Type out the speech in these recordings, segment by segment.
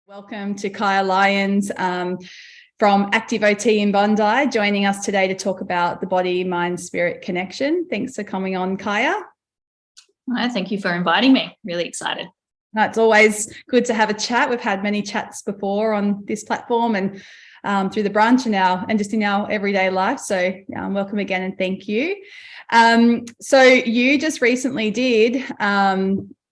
Welcome to Kaya Lyons from Active OT in Bondi, joining us today to talk about the body, mind, spirit connection. Thanks for coming on, Kaya. Thank you for inviting me. Really excited. It's always good to have a chat. We've had many chats before on this platform and through the brunch and just in our everyday life. So welcome again and thank you. So you just recently did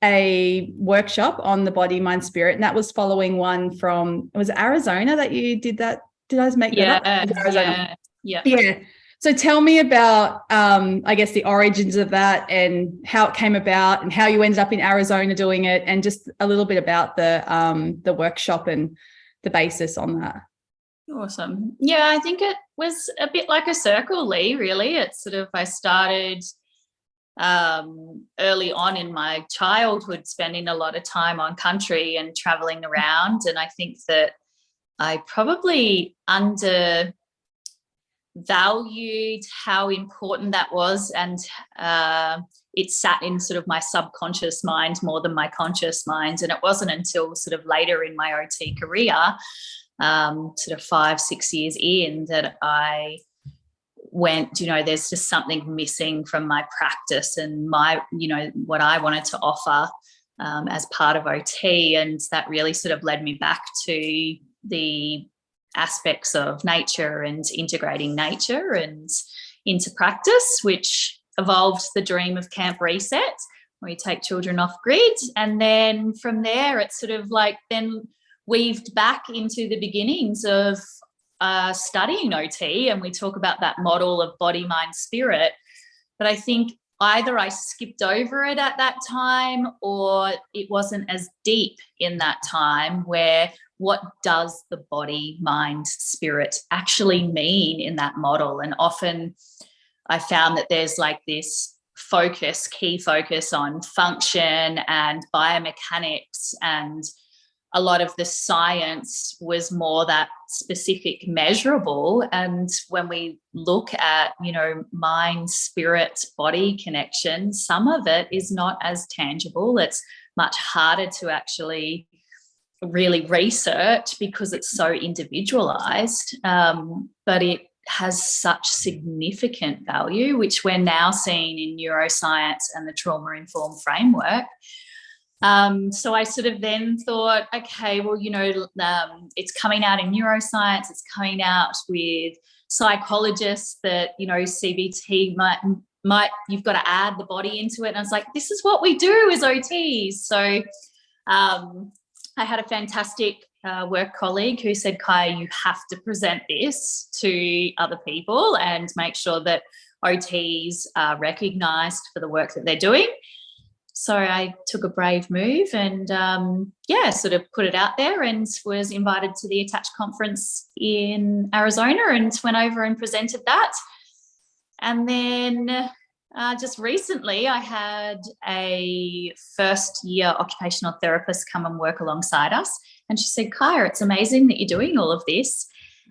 a workshop on the body, mind, spirit, and that was following one from, it was Arizona that you did that. Did I make that up? Arizona. Yeah. So tell me about, I guess, the origins of that and how it came about and how you ended up in Arizona doing it, and just a little bit about the workshop and the basis on that. Awesome. Yeah, I think it was a bit like a circle, Lee, really. It's sort of, I started early on in my childhood spending a lot of time on country and traveling around, and I think that I probably undervalued how important that was, and it sat in sort of my subconscious mind more than my conscious mind. And it wasn't until sort of later in my OT career, sort of 5-6 years in, that I went, there's just something missing from my practice and my, what I wanted to offer as part of OT. And that really sort of led me back to the aspects of nature and integrating nature and into practice, which evolved the dream of Camp Reset, where you take children off grid. And then from there, it's sort of like then weaved back into the beginnings of studying OT, and we talk about that model of body, mind, spirit. But I think either I skipped over it at that time, or it wasn't as deep in that time, where what does the body, mind, spirit actually mean in that model? And often I found that there's like this key focus on function and biomechanics, and a lot of the science was more that specific measurable. And when we look at, mind, spirit, body connection, some of it is not as tangible. It's much harder to actually really research because it's so individualized, but it has such significant value, which we're now seeing in neuroscience and the trauma-informed framework. So I sort of then thought, okay, well, it's coming out in neuroscience, it's coming out with psychologists that, CBT might you've got to add the body into it. And I was like, this is what we do as OTs. So I had a fantastic work colleague who said, Kaya, you have to present this to other people and make sure that OTs are recognised for the work that they're doing. So I took a brave move and, sort of put it out there, and was invited to the Attach conference in Arizona and went over and presented that. And then just recently I had a first-year occupational therapist come and work alongside us. And she said, Kaya, it's amazing that you're doing all of this,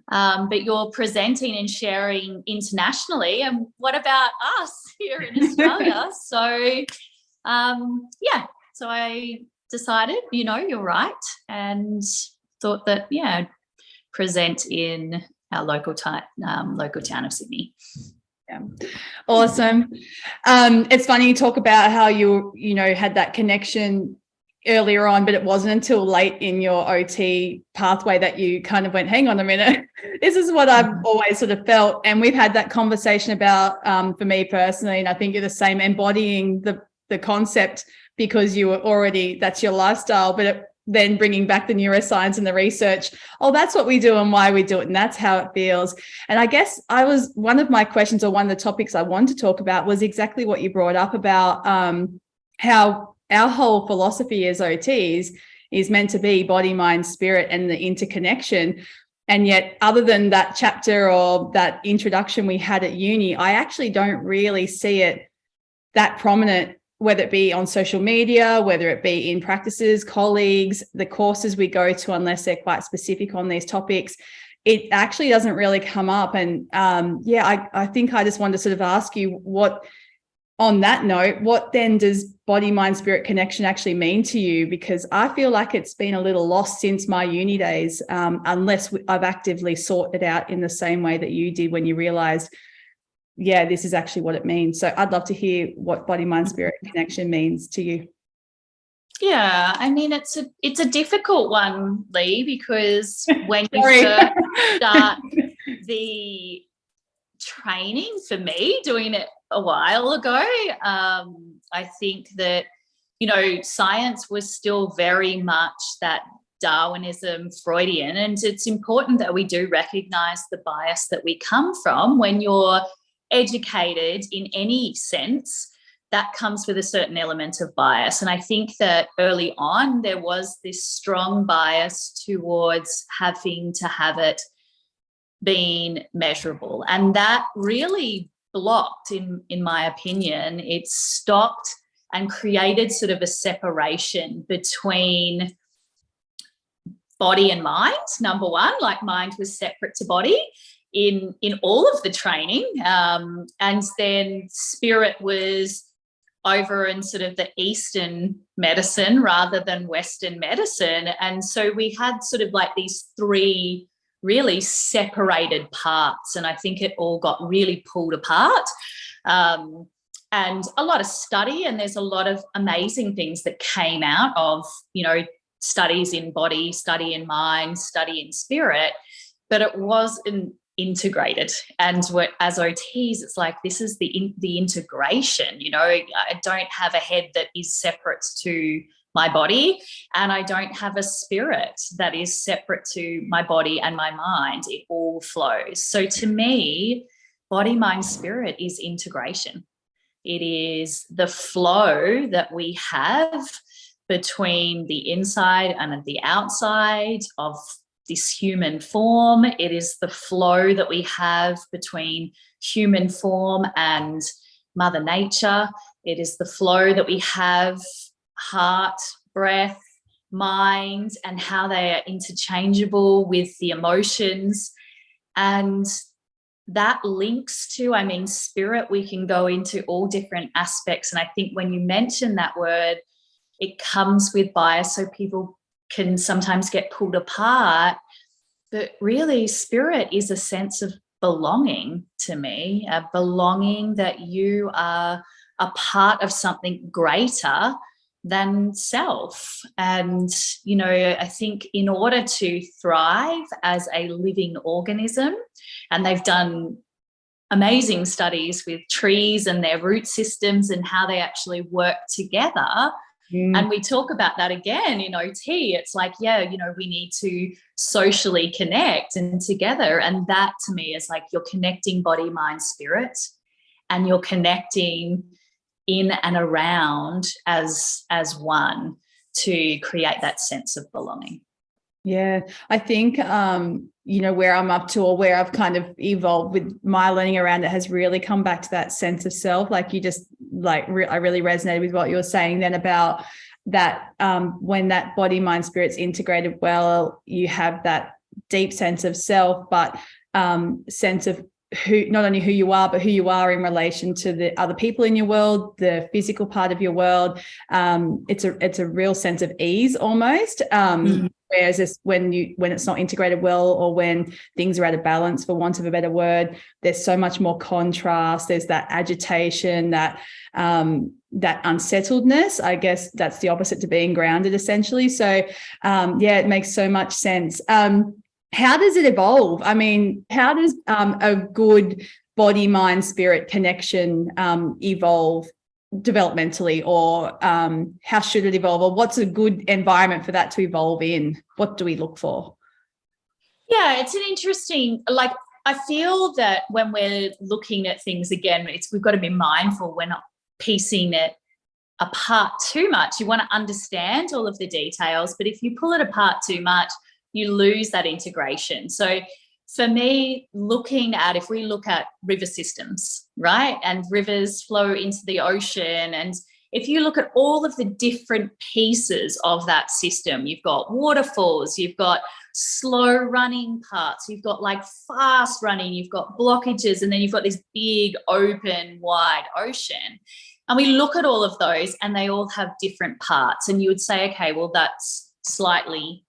but you're presenting and sharing internationally. And what about us here in Australia? So I decided, you're right, and thought that, present in our local town of Sydney. Yeah. Awesome. It's funny you talk about how you had that connection earlier on, but it wasn't until late in your OT pathway that you kind of went, hang on a minute, this is what I've always sort of felt. And we've had that conversation about, for me personally, and I think you're the same, embodying the concept, because you were already, that's your lifestyle, but then bringing back the neuroscience and the research. Oh, that's what we do and why we do it. And that's how it feels. And I guess one of my questions, or one of the topics I wanted to talk about, was exactly what you brought up about how our whole philosophy as OTs is meant to be body, mind, spirit, and the interconnection. And yet, other than that chapter or that introduction we had at uni, I actually don't really see it that prominent, whether it be on social media, whether it be in practices, colleagues, the courses we go to, unless they're quite specific on these topics. It actually doesn't really come up. And I think I just wanted to sort of ask you, what on that note, what then does body, mind, spirit connection actually mean to you? Because I feel like it's been a little lost since my uni days, unless I've actively sought it out in the same way that you did when you realized, yeah, this is actually what it means. So I'd love to hear what body, mind, spirit connection means to you. Yeah, I mean, it's a difficult one, Lee, because when you first start the training, for me, doing it a while ago, I think that, you know, science was still very much that Darwinism, Freudian, and it's important that we do recognize the bias that we come from. When you're educated in any sense, that comes with a certain element of bias. And I think that early on there was this strong bias towards having to have it being measurable. And that really blocked, in my opinion, it stopped and created sort of a separation between body and mind, number one, like mind was separate to body in all of the training. And then spirit was over in sort of the Eastern medicine rather than Western medicine. And so we had sort of like these three really separated parts. And I think it all got really pulled apart. And a lot of study, and there's a lot of amazing things that came out of, you know, studies in body, study in mind, study in spirit, but it wasn't integrated. And as OTs, it's like, this is the integration. You know, I don't have a head that is separate to my body, and I don't have a spirit that is separate to my body and my mind. It all flows. So to me, body, mind, spirit is integration. It is the flow that we have between the inside and the outside of this human form. It is the flow that we have between human form and Mother Nature. It is the flow that we have, heart, breath, mind, and how they are interchangeable with the emotions. And that links to, I mean, spirit, we can go into all different aspects. And I think when you mention that word, it comes with bias, so people can sometimes get pulled apart. But really, spirit is a sense of belonging to me, a belonging that you are a part of something greater than self. And, you know, I think in order to thrive as a living organism, and they've done amazing studies with trees and their root systems and how they actually work together. And we talk about that again in OT. It's like, yeah, you know, we need to socially connect and together. And that to me is like, you're connecting body, mind, spirit, and you're connecting in and around as one to create that sense of belonging. Yeah, I think, you know, where I'm up to, or where I've kind of evolved with my learning around it, has really come back to that sense of self. Like you just like, I really resonated with what you were saying then about that, when that body, mind, spirit's integrated well, you have that deep sense of self, but sense of who, not only who you are, but who you are in relation to the other people in your world, the physical part of your world. It's a real sense of ease almost. Whereas when it's not integrated well, or when things are out of balance, for want of a better word, there's so much more contrast. There's that agitation, that unsettledness. I guess that's the opposite to being grounded, essentially. So yeah, it makes so much sense. How does it evolve? I mean, how does a good body, mind, spirit connection evolve developmentally, or how should it evolve, or what's a good environment for that to evolve in? What do we look for? Yeah, it's an interesting, like, I feel that when we're looking at things again, we've got to be mindful we're not piecing it apart too much. You want to understand all of the details, but if you pull it apart too much, you lose that integration. So for me, if we look at river systems, right, and rivers flow into the ocean, and if you look at all of the different pieces of that system, you've got waterfalls, you've got slow running parts, you've got like fast running, you've got blockages, and then you've got this big open wide ocean. And we look at all of those and they all have different parts. And you would say, okay, well, that's slightly,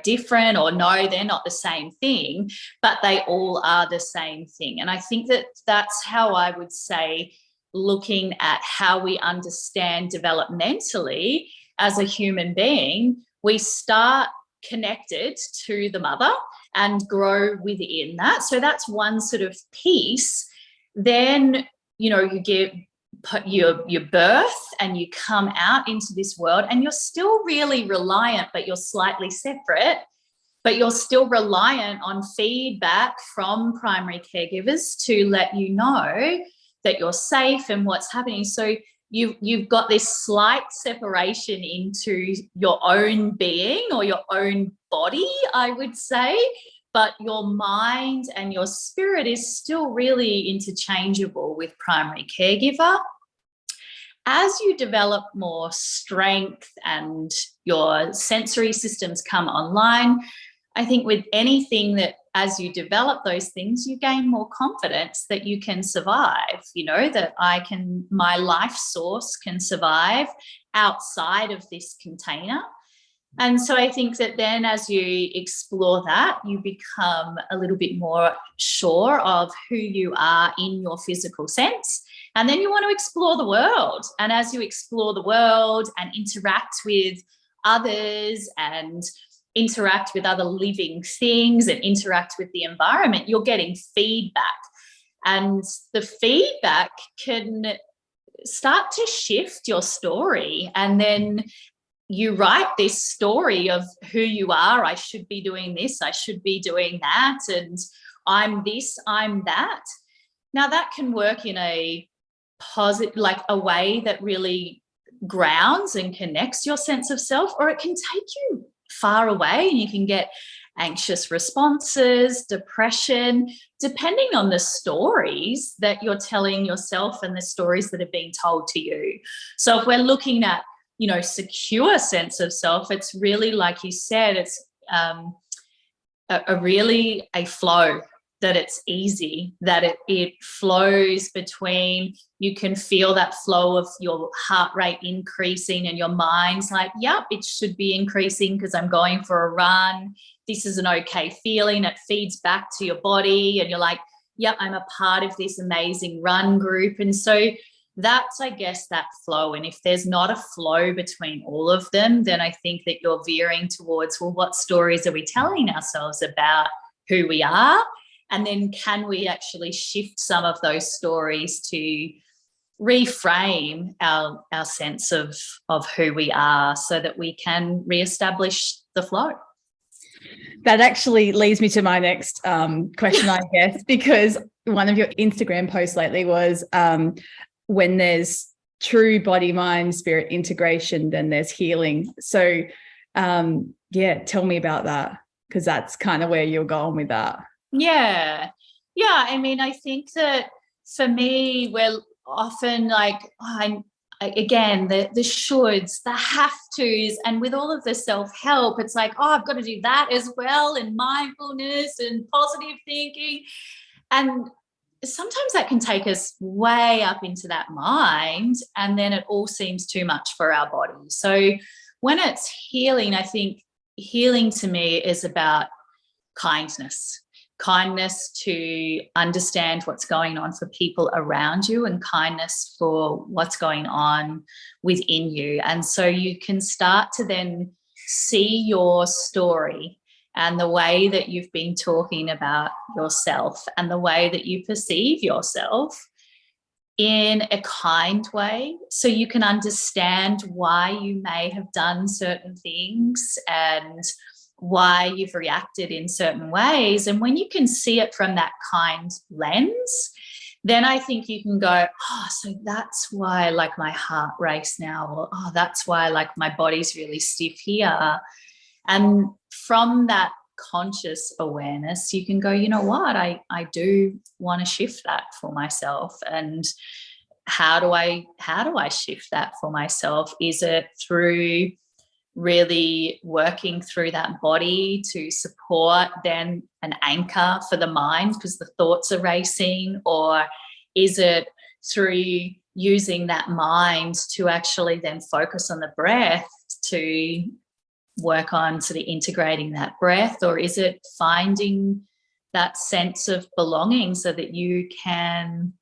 different, or no, they're not the same thing, but they all are the same thing. And I think that that's how I would say, looking at how we understand developmentally as a human being, we start connected to the mother and grow within that. So that's one sort of piece. Then, you give your birth and you come out into this world, and you're still really reliant, but you're slightly separate, but you're still reliant on feedback from primary caregivers to let you know that you're safe and what's happening. So you've got this slight separation into your own being or your own body, I would say, but your mind and your spirit is still really interchangeable with primary caregiver. As you develop more strength and your sensory systems come online, I think with anything that, as you develop those things, you gain more confidence that you can survive, that my life source can survive outside of this container. And so I think that then as you explore that, you become a little bit more sure of who you are in your physical sense. And then you want to explore the world. And as you explore the world and interact with others and interact with other living things and interact with the environment, you're getting feedback. And the feedback can start to shift your story. And then you write this story of who you are. I should be doing this, I should be doing that, and I'm this, I'm that. Now that can work in a positive, like a way that really grounds and connects your sense of self, or it can take you far away and you can get anxious responses, depression, depending on the stories that you're telling yourself and the stories that are being told to you. So if we're looking at, secure sense of self, it's really, like you said, it's really a flow, that it's easy, that it flows between, you can feel that flow of your heart rate increasing and your mind's like, yep, it should be increasing because I'm going for a run. This is an okay feeling. It feeds back to your body and you're like, yep, I'm a part of this amazing run group. And so that's, I guess, that flow. And if there's not a flow between all of them, then I think that you're veering towards, well, what stories are we telling ourselves about who we are? And then can we actually shift some of those stories to reframe our sense of who we are so that we can reestablish the flow? That actually leads me to my next question, I guess, because one of your Instagram posts lately was when there's true body, mind, spirit integration, then there's healing. So tell me about that, because that's kind of where you're going with that. Yeah. I mean, I think that for me, we're often like, again, the shoulds, the have tos, and with all of the self-help, it's like, I've got to do that as well, and mindfulness and positive thinking. And sometimes that can take us way up into that mind, and then it all seems too much for our body. So when it's healing, I think healing to me is about kindness to understand what's going on for people around you, and kindness for what's going on within you. And so you can start to then see your story and the way that you've been talking about yourself and the way that you perceive yourself in a kind way, so you can understand why you may have done certain things and why you've reacted in certain ways. And when you can see it from that kind lens, then I think you can go, so that's why like my heart race now, or that's why like my body's really stiff here. And from that conscious awareness, you can go, you know what, I do want to shift that for myself. And how do I shift that for myself? Is it through really working through that body to support then an anchor for the mind because the thoughts are racing? Or is it through using that mind to actually then focus on the breath to work on sort of integrating that breath? Or is it finding that sense of belonging so that you can,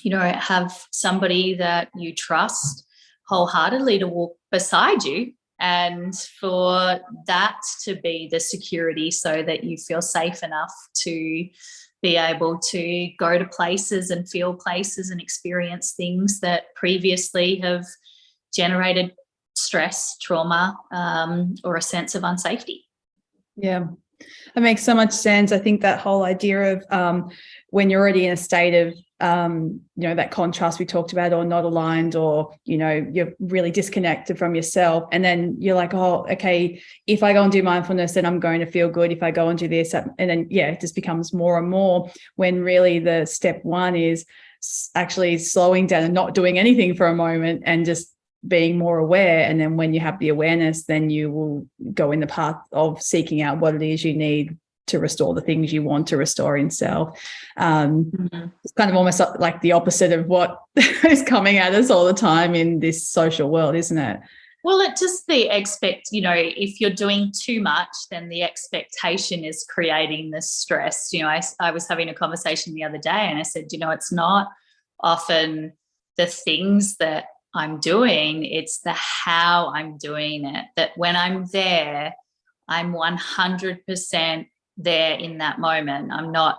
have somebody that you trust wholeheartedly to walk beside you, and for that to be the security so that you feel safe enough to be able to go to places and feel places and experience things that previously have generated stress, trauma, or a sense of unsafety. Yeah, that makes so much sense. I think that whole idea of when you're already in a state of, that contrast we talked about, or not aligned, or, you're really disconnected from yourself. And then you're like, oh, okay, if I go and do mindfulness, then I'm going to feel good. If I go and do this, and then, it just becomes more and more, when really the step one is actually slowing down and not doing anything for a moment and just being more aware. And then when you have the awareness, then you will go in the path of seeking out what it is you need to restore the things you want to restore in self. It's kind of almost like the opposite of what is coming at us all the time in this social world, isn't it? Well, it just if you're doing too much, then the expectation is creating this stress. I was having a conversation the other day and I said, it's not often the things that I'm doing, it's the how I'm doing it. That when I'm there, I'm 100% there in that moment. I'm not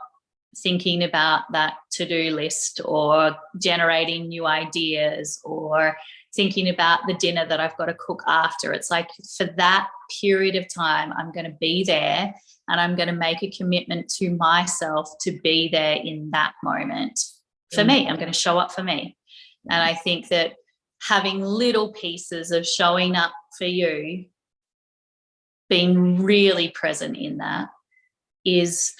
thinking about that to-do list or generating new ideas or thinking about the dinner that I've got to cook after. It's like, for that period of time, I'm going to be there, and I'm going to make a commitment to myself to be there in that moment. For me, I'm going to show up for me. And I think that having little pieces of showing up for you, being really present in that, has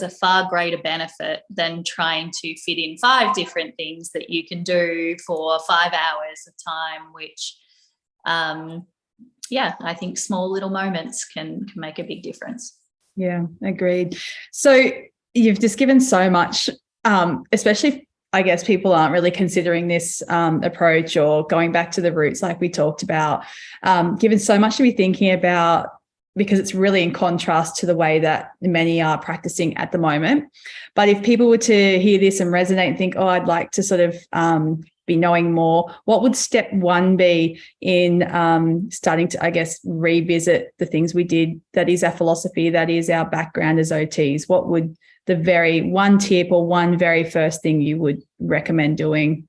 a far greater benefit than trying to fit in 5 different things that you can do for 5 hours of time, which I think small little moments can make a big difference. Yeah, agreed. So you've just given so much, especially, I guess, people aren't really considering this approach or going back to the roots like we talked about, given so much to be thinking about, because it's really in contrast to the way that many are practicing at the moment. But if people were to hear this and resonate and think, oh, I'd like to sort of be knowing more, what would step one be in starting to, I guess, revisit the things we did? That is our philosophy, that is our background as OTs. What would the very one tip or one very first thing you would recommend doing?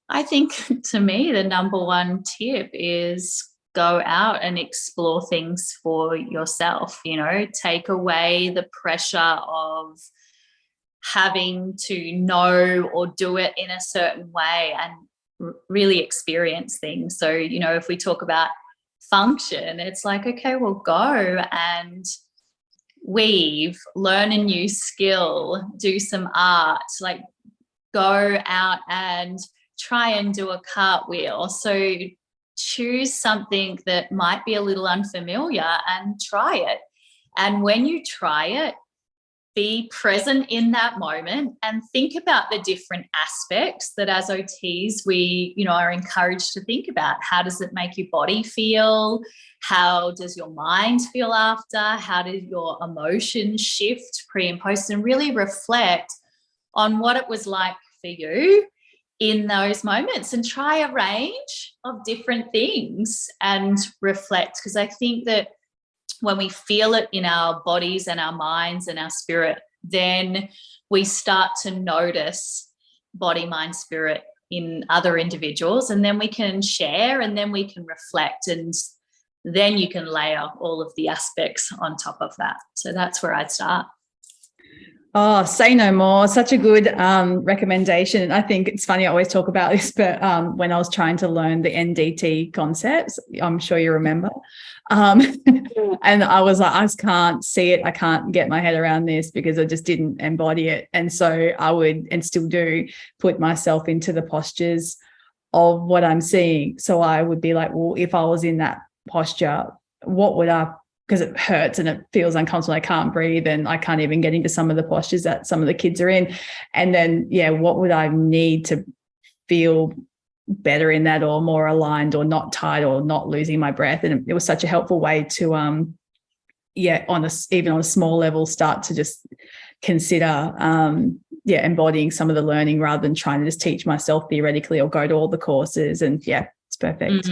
I think, to me, the number one tip is go out and explore things for yourself. Take away the pressure of having to know or do it in a certain way, and really experience things. So, if we talk about function, it's like, okay, well, go and weave, learn a new skill, do some art, like go out and try and do a cartwheel. So choose something that might be a little unfamiliar and try it. And when you try it, be present in that moment and think about the different aspects that as OTs we, are encouraged to think about. How does it make your body feel? How does your mind feel after? How did your emotions shift pre and post? And really reflect on what it was like for you in those moments, and try a range of different things and reflect. Because I think that when we feel it in our bodies and our minds and our spirit, then we start to notice body, mind, spirit in other individuals, and then we can share, and then we can reflect, and then you can layer all of the aspects on top of that. So that's where I'd start. Oh, say no more. Such a good recommendation. I think it's funny, I always talk about this, but when I was trying to learn the NDT concepts, I'm sure you remember, and I was like, I just can't see it. I can't get my head around this because I just didn't embody it. And so I would, and still do, put myself into the postures of what I'm seeing. So I would be like, well, if I was in that posture, what would I because it hurts and it feels uncomfortable. I can't breathe and I can't even get into some of the postures that some of the kids are in. And then, what would I need to feel better in that, or more aligned, or not tight, or not losing my breath? And it was such a helpful way to, even on a small level, start to just consider, embodying some of the learning rather than trying to just teach myself theoretically or go to all the courses. And it's perfect.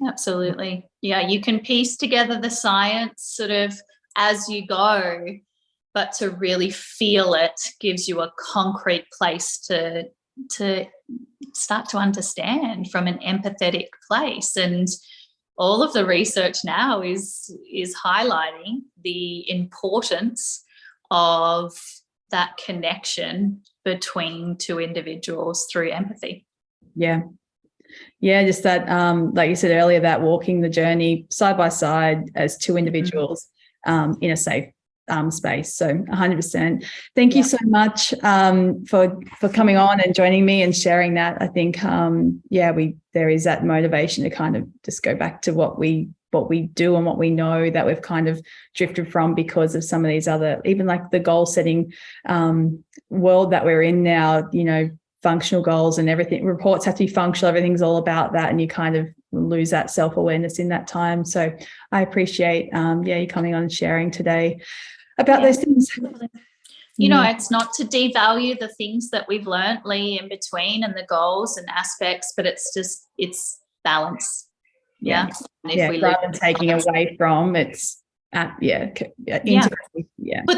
Absolutely. Yeah, you can piece together the science sort of as you go, but to really feel it gives you a concrete place to start to understand from an empathetic place. And all of the research now is highlighting the importance of that connection between two individuals through empathy. Just that, like you said earlier, that walking the journey side by side as two individuals in a safe space. So 100%. Thank you so much for coming on and joining me and sharing that. I think, there is that motivation to kind of just go back to what we do and what we know that we've kind of drifted from because of some of these other, even like the goal setting world that we're in now, functional goals and everything. Reports have to be functional. Everything's all about that. And you kind of lose that self-awareness in that time. So I appreciate, you coming on and sharing today about those things. It's not to devalue the things that we've learned, Lee, in between and the goals and aspects, but it's balance. Yeah. Rather than taking away from, it's put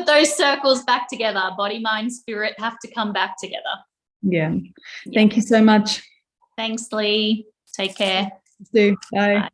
those circles back together. Body, mind, spirit have to come back together. Thank you so much. Thanks, Lee. Take care. You too. Bye.